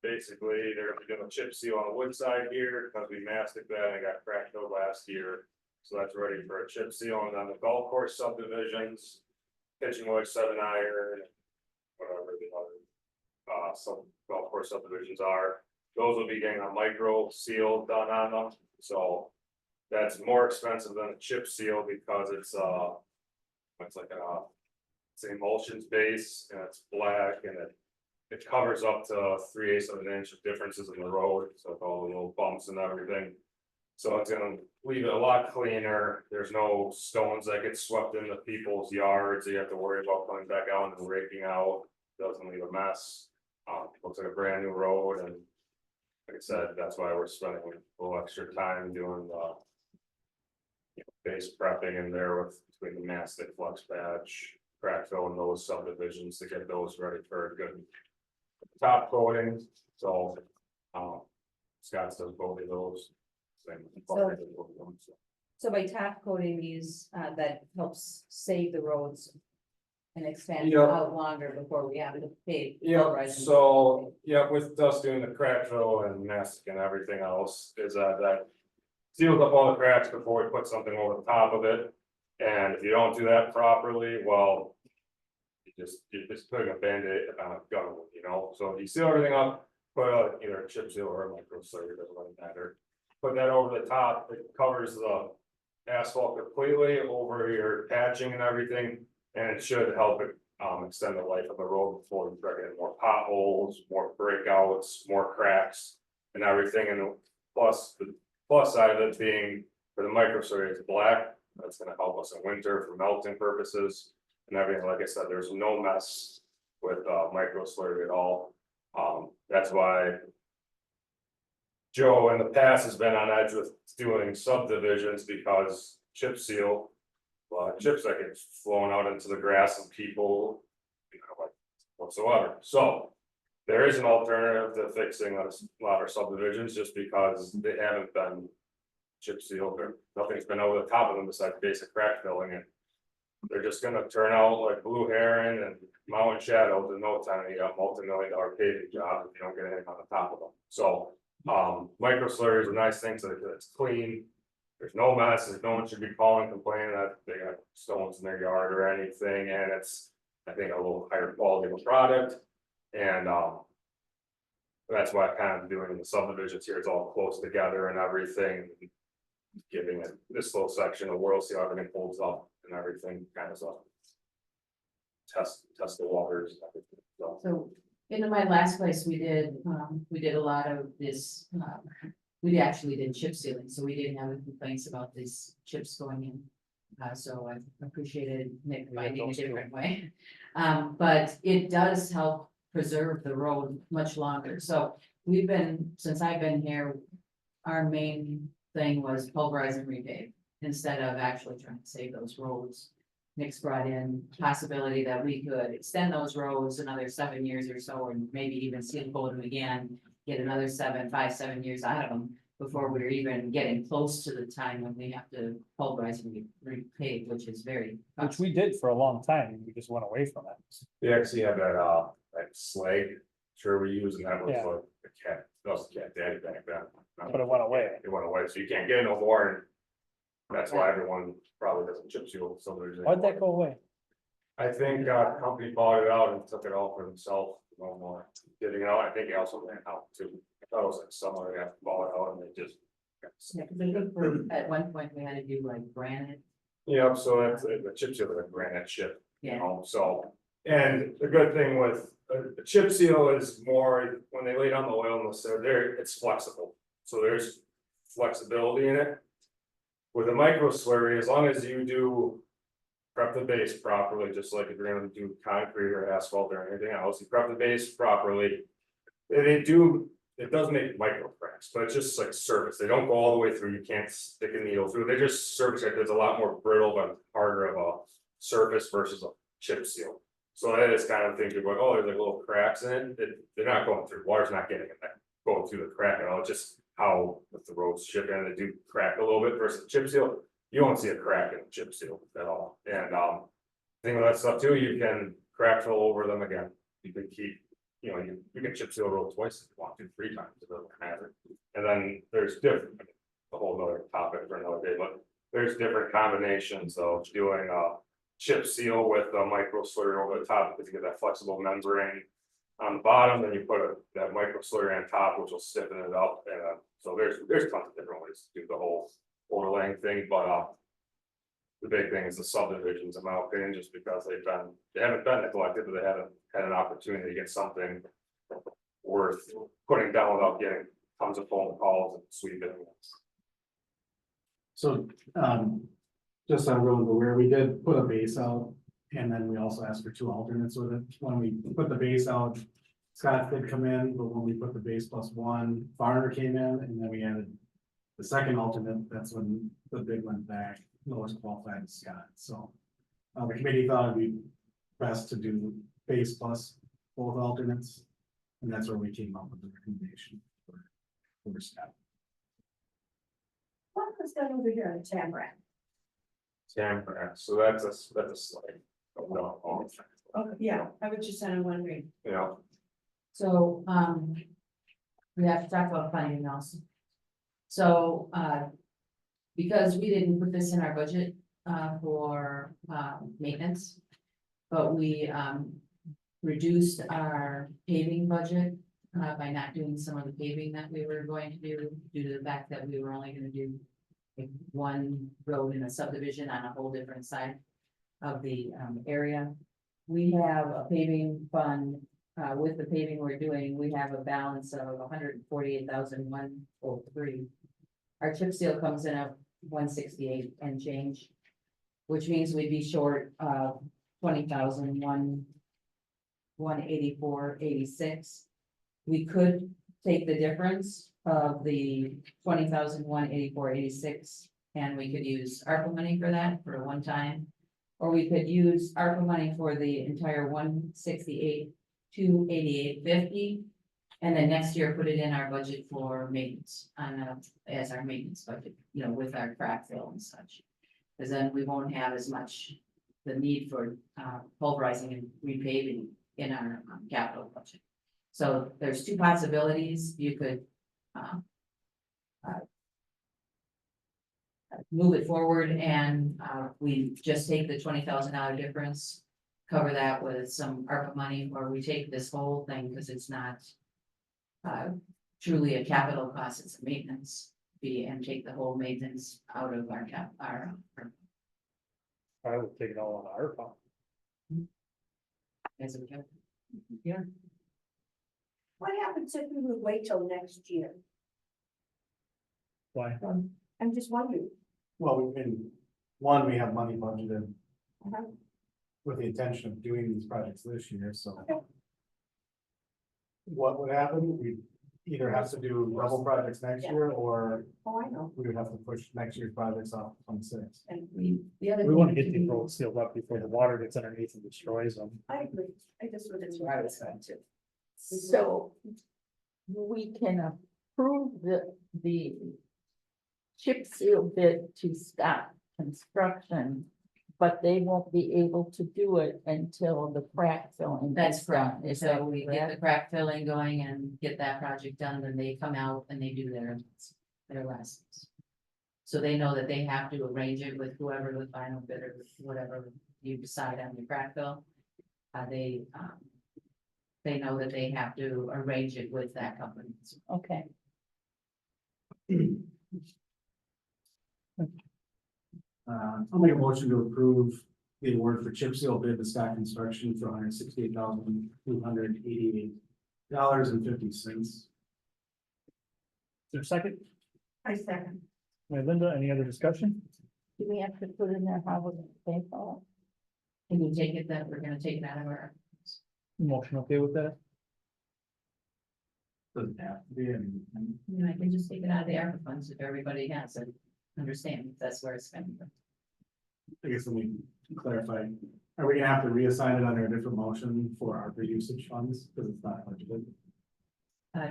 basically, they're gonna be doing a chip seal on the wood side here because we mastic that and it got cracked out last year. So that's ready for a chip seal and on the golf course subdivisions, pitching wedge 7-iron, whatever the other some golf course subdivisions are. Those will be getting a micro seal done on them, so that's more expensive than a chip seal because it's like it's an emulsions base and it's black and it covers up to 3/8 of an inch of differences in the road, so with all the little bumps and everything. So it's gonna leave it a lot cleaner. There's no stones that get swept into people's yards. You have to worry about coming back out and raking out. Doesn't leave a mess. Looks like a brand new road and like I said, that's why we're spending a little extra time doing the base prepping in there with between the mastic flux patch, crack fill and those subdivisions to get those ready for a good top coating. So, Scott does both of those. So by top coating these, that helps save the roads. And extend Yep. out longer before we have to pay. Yeah, so, yeah, with us doing the crack fill and mastic and everything else, is that seals up all the cracks before we put something over the top of it. And if you don't do that properly, well, you're just putting a Band-Aid on a gun, you know, so if you seal everything up, put either a chip seal or a micro seal, it doesn't really matter. Put that over the top, it covers the asphalt completely over your patching and everything. And it should help it extend the life of the road before we start getting more potholes, more breakouts, more cracks and everything. And plus the plus side of it being for the micro slurry, it's black. That's gonna help us in winter for melting purposes and everything. Like I said, there's no mess with micro slurry at all. That's why Joe in the past has been on edge with doing subdivisions because chip seal. Chips that get flown out into the grass and people, like whatsoever. So there is an alternative to fixing a lot of subdivisions just because they haven't been chip sealed or nothing's been over the top of them besides basic crack filling and they're just gonna turn out like blue heron and mountain shadows in no time. You got multi-million-dollar paving job if you don't get anything on the top of them. So micro slurry is a nice thing so that it's clean. There's no mess, no one should be calling complaining that they got stones in their yard or anything, and it's, I think, a little higher quality of a product. And that's why I kind of doing the subdivisions here, it's all close together and everything. Giving it this little section of world, see how everything holds up and everything, kind of stuff. Test the waters. So in my last place, we did a lot of this, We actually did chip sealing, so we didn't have any complaints about these chips going in. So I appreciated Nick finding a those too. different way. But it does help preserve the road much longer. So we've been, since I've been here, our main thing was pulverize and repave instead of actually trying to save those roads. Nick's brought in possibility that we could extend those roads another 7 years or so, and maybe even seal coat them again, get another 7 years out of them before we're even getting close to the time when we have to pulverize and repave, which is very. Which we did for a long time, we just went away from it. They actually have that slag, sure we use, and that was Yeah. like the cat, that was the cat daddy back then. But it went away. It went away, so you can't get it no more, and that's why everyone probably doesn't chip seal subdivision. Why'd that go away? I think, company bought it out and took it all for themselves, no more getting it out, I think he also ran out too. I thought it was like summer, they have to bought it out and they just. Yeah, 'cause I think at one point we had to do like granite. Yeah, so that's, the chip seal is a granite chip, you Yeah. know, so, and the good thing with a chip seal is more, when they lay down the oil in the there, it's flexible. So there's flexibility in it. With a micro slurry, as long as you do prep the base properly, just like if you're gonna do concrete or asphalt or anything else, you prep the base properly. It does make micro cracks, but it's just like surface, they don't go all the way through, you can't stick a needle through, they just surface it, there's a lot more brittle but harder of a surface versus a chip seal. So that is kind of thing, you're going, oh, there's like little cracks in it, they're not going through, water's not getting in there, going through the crack at all, it's just how with the roads chip in, they do crack a little bit versus chip seal. You won't see a crack in a chip seal at all, and thing with that stuff too, you can crack fill over them again, you can keep. You know, you can chip seal a road twice if you want to, 3 times, it doesn't matter. And then there's different, a whole nother topic for another day, but there's different combinations of doing a chip seal with a micro slurry over the top, because you get that flexible membrane on the bottom, then you put that micro slurry on top, which will stiffen it up, and so there's tons of different ways to do the whole overlaying thing, but the big thing is the subdivisions, in my opinion, just because they haven't been neglected, but they haven't had an opportunity to get something worth putting down without getting tons of phone calls and sweeping. So, just so everyone's aware, we did put a base out, and then we also asked for 2 alternates with it. When we put the base out, Scott did come in, but when we put the base +1, Farner came in, and then we added the second alternate, that's when the bid went back, lowest qualified is Scott, so. The committee thought it'd be best to do base plus both alternates, and that's where we came up with the recommendation for Scott. What was done over here in Tamarack? Tamarack, so that's a slide. No, Okay, yeah, I was just kind of wondering. you know, So, we have to talk about funding also. So, because we didn't put this in our budget, for, maintenance. But we, reduced our paving budget, by not doing some of the paving that we were going to do, due to the fact that we were only gonna do like 1 road in a subdivision on a whole different side of the, area. We have a paving fund, with the paving we're doing, we have a balance of 148,103. Our chip seal comes in at 168 and change, which means we'd be short of 184.86. We could take the difference of the 184.86, and we could use ARPA money for that for a one-time. Or we could use ARPA money for the entire 168,288.50. And then next year, put it in our budget for maintenance as our maintenance budget, you know, with our crack fill and such. Cause then we won't have as much the need for pulverizing and repaving in our capital budget. So there's 2 possibilities. You could move it forward and we just take the $20,000 difference, cover that with some ARPA money, or we take this whole thing because it's not truly a capital cost, it's a maintenance fee, and take the whole maintenance out of our I would take it all on our phone. as a cap. Yeah, What happens if we would wait till next year? Why? I'm just wondering. Well, we have money budgeted Uh-huh. with the intention of doing these projects this year, so. Okay. What would happen? We either have to do double projects next year, or Oh, I know. we would have to push next year's projects off on six. And The other. We want to thing get these too- roads sealed up before the water gets underneath and destroys them. I agree. I just was. That's where I was going to. So we can approve the chip seal bid to Scott Construction, but they won't be able to do it until the crack filling. That's is done. correct. Is So that we get correct? the crack filling going and get that project done, then they come out and they do their lessons. So they know that they have to arrange it with whoever the final bidder, whatever you decide on the crack fill. They know that they have to arrange it with that company. Okay, I'll make a motion to approve the award for chip seal bid to Scott Construction for $168,288.50. Is there a second? I second. Right, Linda, any other discussion? do we have to put in there how we're gonna pay for Can you take it that we're gonna take it out of our, Motion okay with that? Doesn't have to be, I can just take it out of the ARPA funds if everybody has it, understand that's where it's coming from. I guess let me clarify, are we gonna have to reassign it under a different motion for our usage funds, because it's not budgeted? Uh,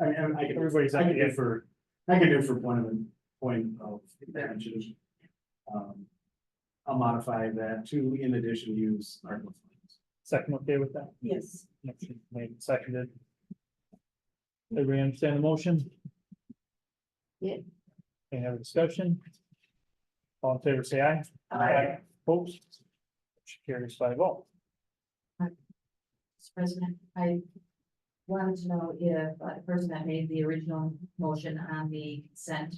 I can, Everybody's I can idea do for, point of advantage. I'll modify that to, in addition, use ARPA funds. Second okay with that? Yes. Motion made, and seconded. Everybody understand the motion? Yeah. Any other discussion? All in favor, say aye. Aye. Opposed? Motion carries 5-0. Mr. President, I wanted to know if the person that made the original motion on the consent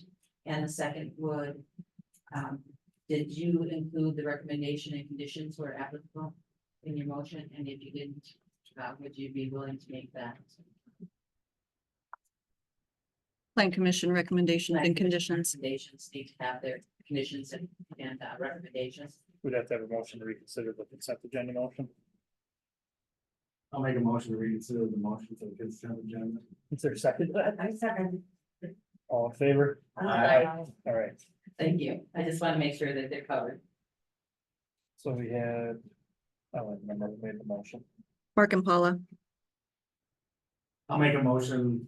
and the second would, did you include the recommendation and conditions where applicable in your motion? And if you didn't, would you be willing to make that? Plan commission recommendations and conditions. Recommendations need to have their conditions and recommendations. We'd have to have a motion to reconsider the consent agenda motion. I'll make a motion to reconsider the motion for the consent agenda. Is there a second to that? I second. All in favor? Aye. All right, Thank you. I just want to make sure that they're covered. so we had, I don't remember who made the motion. Mark and Paula. I'll make a motion.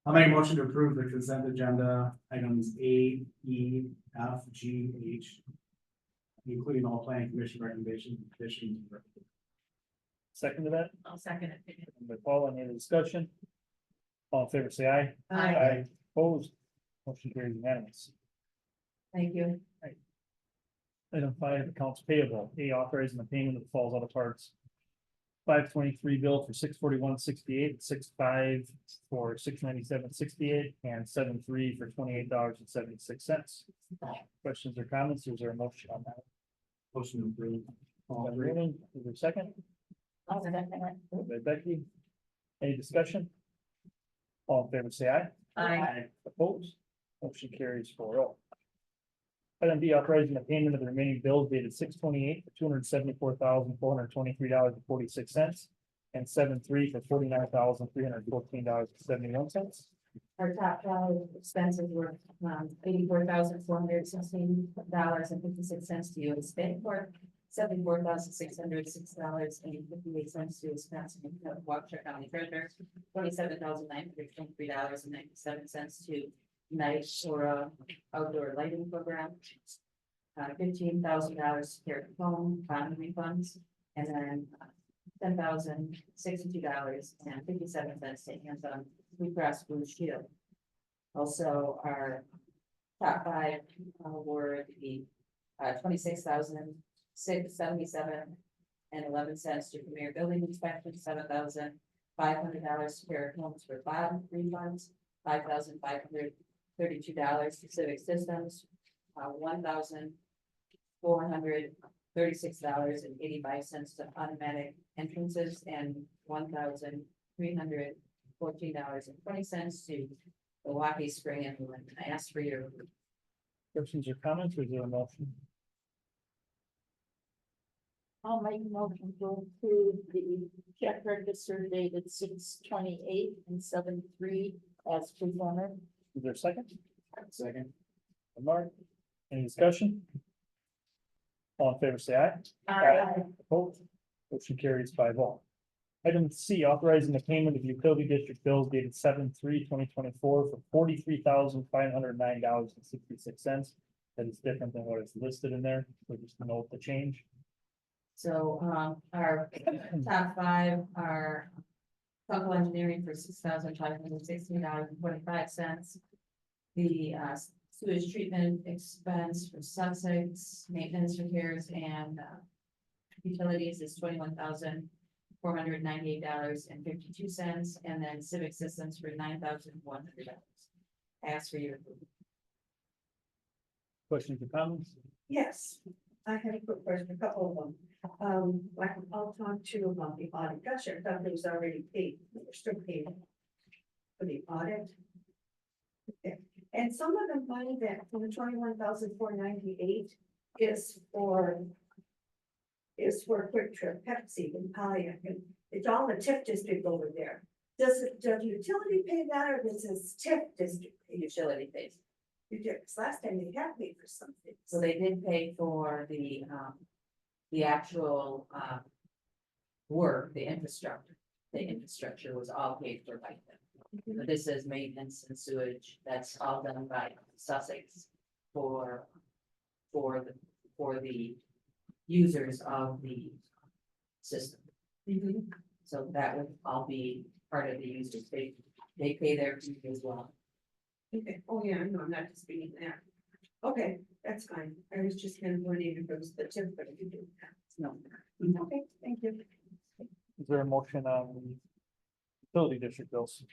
I'll make a motion to approve the consent agenda items A, E, F, G, H. Including all planning commission recommendations, conditions. Second to that, I'll second it. by Paul, any other discussion? All in favor, say aye. Aye. Opposed? Motion carries unanimous. Thank you. Item 5, accounts payable, A, authorizing the payment of the Falls Auto Parts 523 bill for $641.68, 6/5 for $697.68, and 7/3 for $28.76. Questions or comments? Is there a motion on that? Motion approved. By Raymond, is there a second? I'll second it. By Becky. Any discussion? All in favor, say aye. Aye. Opposed? Motion carries 4-0. Item B, authorizing the payment of the remaining bills dated 6/28 for $274,423.46 and 7/3 for $49,314.71. Our top five expenses were, $84,416.56 to U.S. Bancorp, $74,606.58 to Wisconsin Waukesha County Treasurer, $27,923.97 to Night Shore Outdoor Lighting Program, $15,000 to Care Home bond refunds, and then $10,062.57 to hands-on Blue Cross Blue Shield. Also, our top five were the $26,677.11 to Premier Building Inspection, $7,500 to Care Homes for bond refunds, $5,532 to Civic Systems, $1,436.85 to automatic entrances, and $1,300 $14.20 to Milwaukee Spring Inland. I ask for your approval. Questions or comments, or is there a motion? I'll make a motion to approve the check register dated 6/28 and 7/3 as presented. Is there a second? Second. Mark, any discussion? All in favor, say aye. Opposed? Motion carries 5-0. Item C, authorizing the payment of utility district bills dated 7/3/2024 for $43,509.66. That is different than what is listed in there, so just note the change. So, our top five are Kunkel Engineering for $6,516.25. The sewage treatment expense for Sussex, maintenance repairs and utilities is $21,498.52, and then civic systems for $9,100. Ask for your approval. Questions or comments? Yes, I have a quick question, a couple of them. I'll talk to you about the audit. Gosh, I thought it was already paid, we're still paid for the audit. Okay. And some of the money that from the $21,498 is for Quick Trip, Pepsi and Pontiac, and it's all the TIF district over there. Does utility pay that, or does this TIF district pay? Utility pays. You did, 'cause last time they had paid for something. So they did pay for the actual, work, the infrastructure. The infrastructure was all paid for by them. But this is maintenance and sewage, that's all done by Sussex for the users of the system. So that would all be part of the users, they pay their fee as well. Okay, oh yeah, I know, I'm not disputing that. Okay, that's fine. I was just kind of wondering if it was the TIF, but if you do. No. Okay, thank you. Is there a motion on the utility district bills?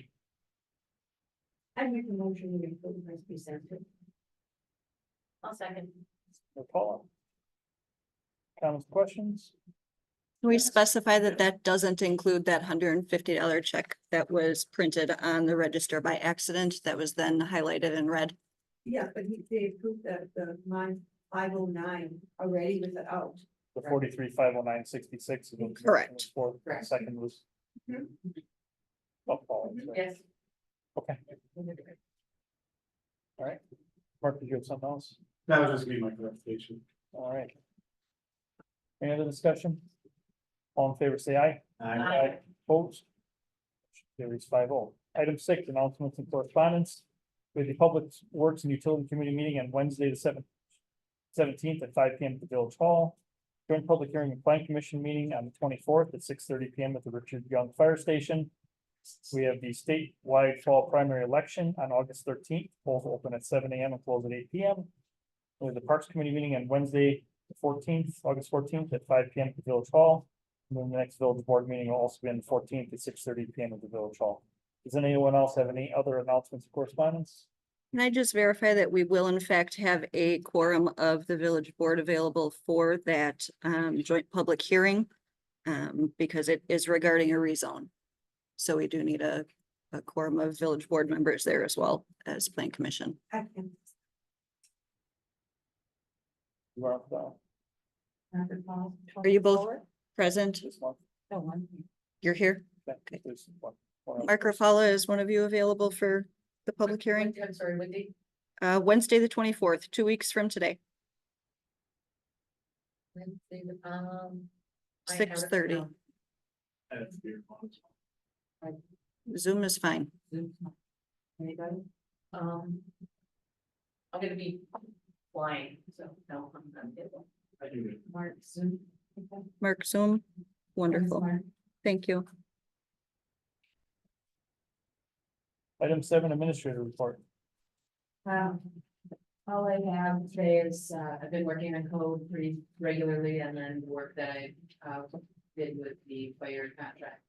I make a motion to approve as presented. I'll second. Or Paula? Comments, questions? Can we specify that that doesn't include that $150 check that was printed on the register by accident that was then highlighted in red? Yeah, but they approved the line 509 already without. The 43,509.66. Correct. Correct. Second was. Mhm. Oh, Paula, sorry. Yes. Okay, all right. Mark, did you have something else? That was just me, my clarification. All right. Any other discussion? All in favor, say aye. Opposed? Carries 5-0. Item 6, announcements and correspondence. With the Public Works and Utility Committee meeting on Wednesday, the 17th at 5 PM at the Village Hall. Joint public hearing and plan commission meeting on the 24th at 6:30 PM at the Richard Young Fire Station. We have the statewide fall primary election on August 13th, both open at 7 AM and close at 8 PM. We have the Parks Committee meeting on Wednesday, the 14th, August 14th at 5 PM at the Village Hall. And then the next village board meeting will also be on the 14th at 6:30 PM at the Village Hall. Does anyone else have any other announcements or correspondence? Can I just verify that we will in fact have a quorum of the village board available for that joint public hearing? Because it is regarding a rezone. So we do need a quorum of village board members there as well as plan commission. I can. You are, Are you both present? this one. You're here? Okay. There's one. Mark Rafala, is one of you available for the public hearing? I'm sorry, Wendy. Wednesday, the 24th, 2 weeks from today, Wednesday, I have it 6:30. down. That's weird. Zoom is fine. Anybody? I'm gonna be flying, so no, I'm not able. I do it. Mark, Zoom? Okay. Mark, Zoom, wonderful. Mark. Thank you. Item 7, administrator report. All I have today is, I've been working on code pretty regularly, and then the work that I, did with the fire contract.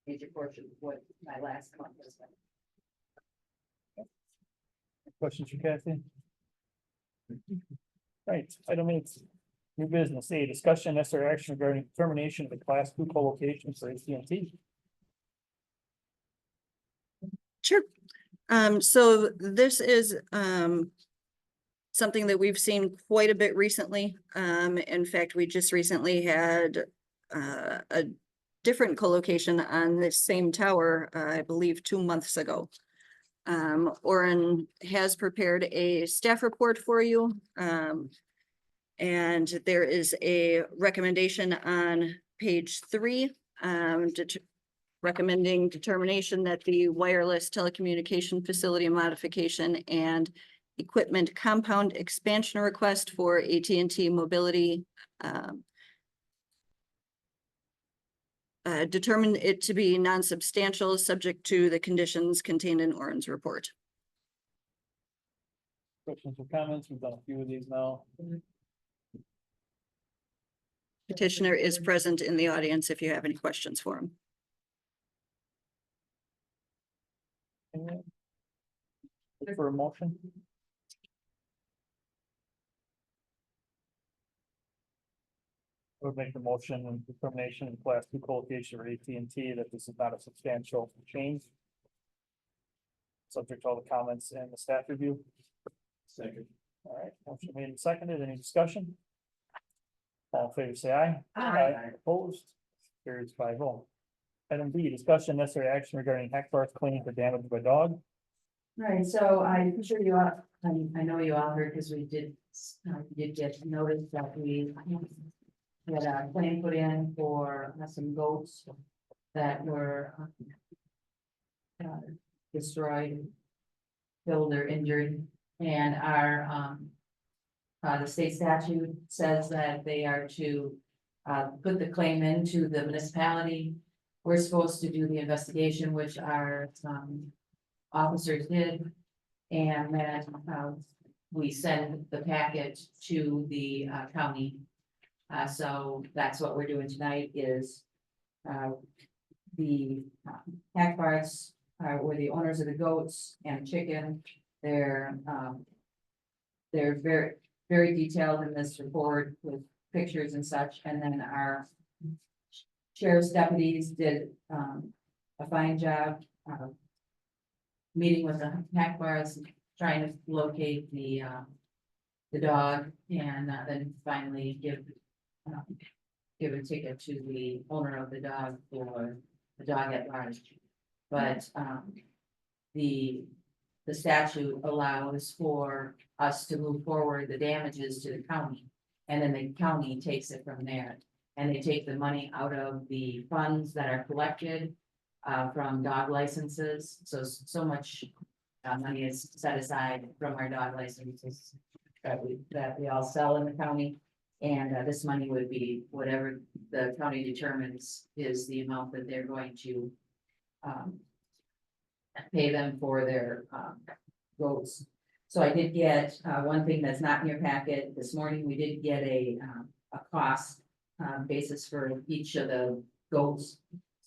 Major portion of what my last month was. Questions for Kathy? Right, item 8, new business, A, discussion necessary action regarding determination of the class 2 co-location for AT&T. Sure. So this is, something that we've seen quite a bit recently. In fact, we just recently had, a different co-location on this same tower, I believe 2 months ago. Orin has prepared a staff report for you. And there is a recommendation on page 3, recommending determination that the wireless telecommunication facility modification and equipment compound expansion request for AT&T Mobility determine it to be non-substantial, subject to the conditions contained in Orin's report. Questions or comments? We've done a few of these now. Petitioner is present in the audience if you have any questions for him. Anyone? Look for a motion? I would make the motion and determination in class 2 co-location or AT&T that this is not a substantial change. Subject to all the comments and the staff review. Second. All right, motion made and seconded. Any discussion? All in favor, say aye. Aye. Opposed? Carries 5-0. Item B, discussion necessary action regarding Hackbarth's claim for damage by dog. Right, so I'm sure you all, I know you all heard, because we did get notice that we had a claim put in for some goats that were destroyed, killed or injured, and our the state statute says that they are to put the claim into the municipality. We're supposed to do the investigation, which our officers did. And then we send the packet to the county. So that's what we're doing tonight is the Hackbarths were the owners of the goats and chicken. They're very, very detailed in this report with pictures and such. And then our sheriff's deputies did a fine job meeting with the Hackbarths, trying to locate the dog, and then finally give a ticket to the owner of the dog for the dog at large. But the statute allows for us to move forward the damages to the county, and then the county takes it from there. And they take the money out of the funds that are collected from dog licenses. So much money is set aside from our dog licenses that we all sell in the county. And this money would be whatever the county determines is the amount that they're going to pay them for their goats. So I did get one thing that's not in your packet. This morning, we did get a cost basis for each of the goats.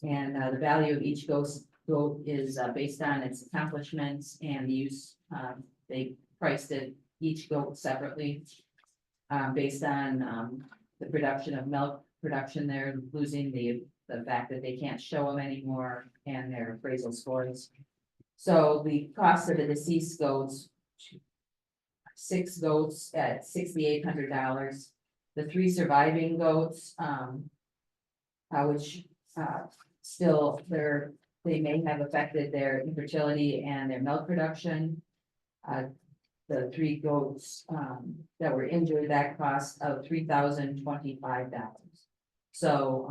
And the value of each goat is based on its accomplishments and the use. They priced it, each goat separately, based on the production of milk production. They're losing the fact that they can't show them anymore and their appraisal scores. So the cost of the deceased goats, 6 goats at $6,800. The 3 surviving goats, which still they may have affected their infertility and their milk production. The 3 goats that were injured, that cost of $3,025. So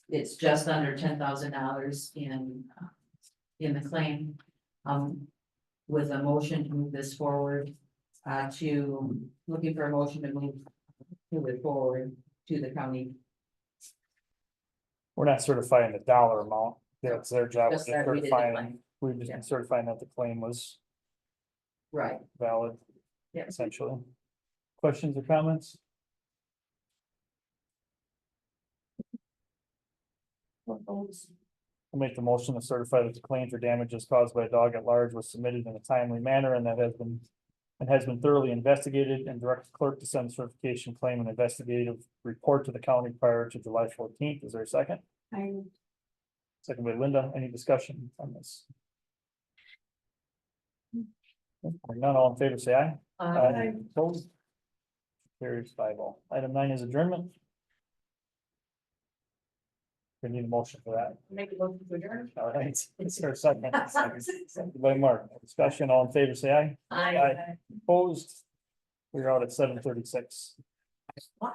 it's just under $10,000 in the claim. With a motion to move this forward, looking for a motion to move it forward to the county. We're not certifying the dollar amount. That's their job. Just We're that we did the certifying, claim. we've just Yeah. been certifying that the claim was Right. valid. Yeah. Essentially. Questions or comments? I'll make the motion to certify that the claim for damages caused by a dog at large was submitted in a timely manner and that has been thoroughly investigated, and direct the clerk to send certification claim and investigative report to the county prior to July 14th. Is there a second? Second by Linda. Any discussion on this? Hearing none, all in favor, say aye. Uh, Opposed? Carries 5-0. Item 9 is adjournment. We need a motion for that. Make a motion to adjourn. All right, is there a second? Second by Mark. Discussion, all in favor, say aye. Aye. Opposed? We're out at 7:36. Wow.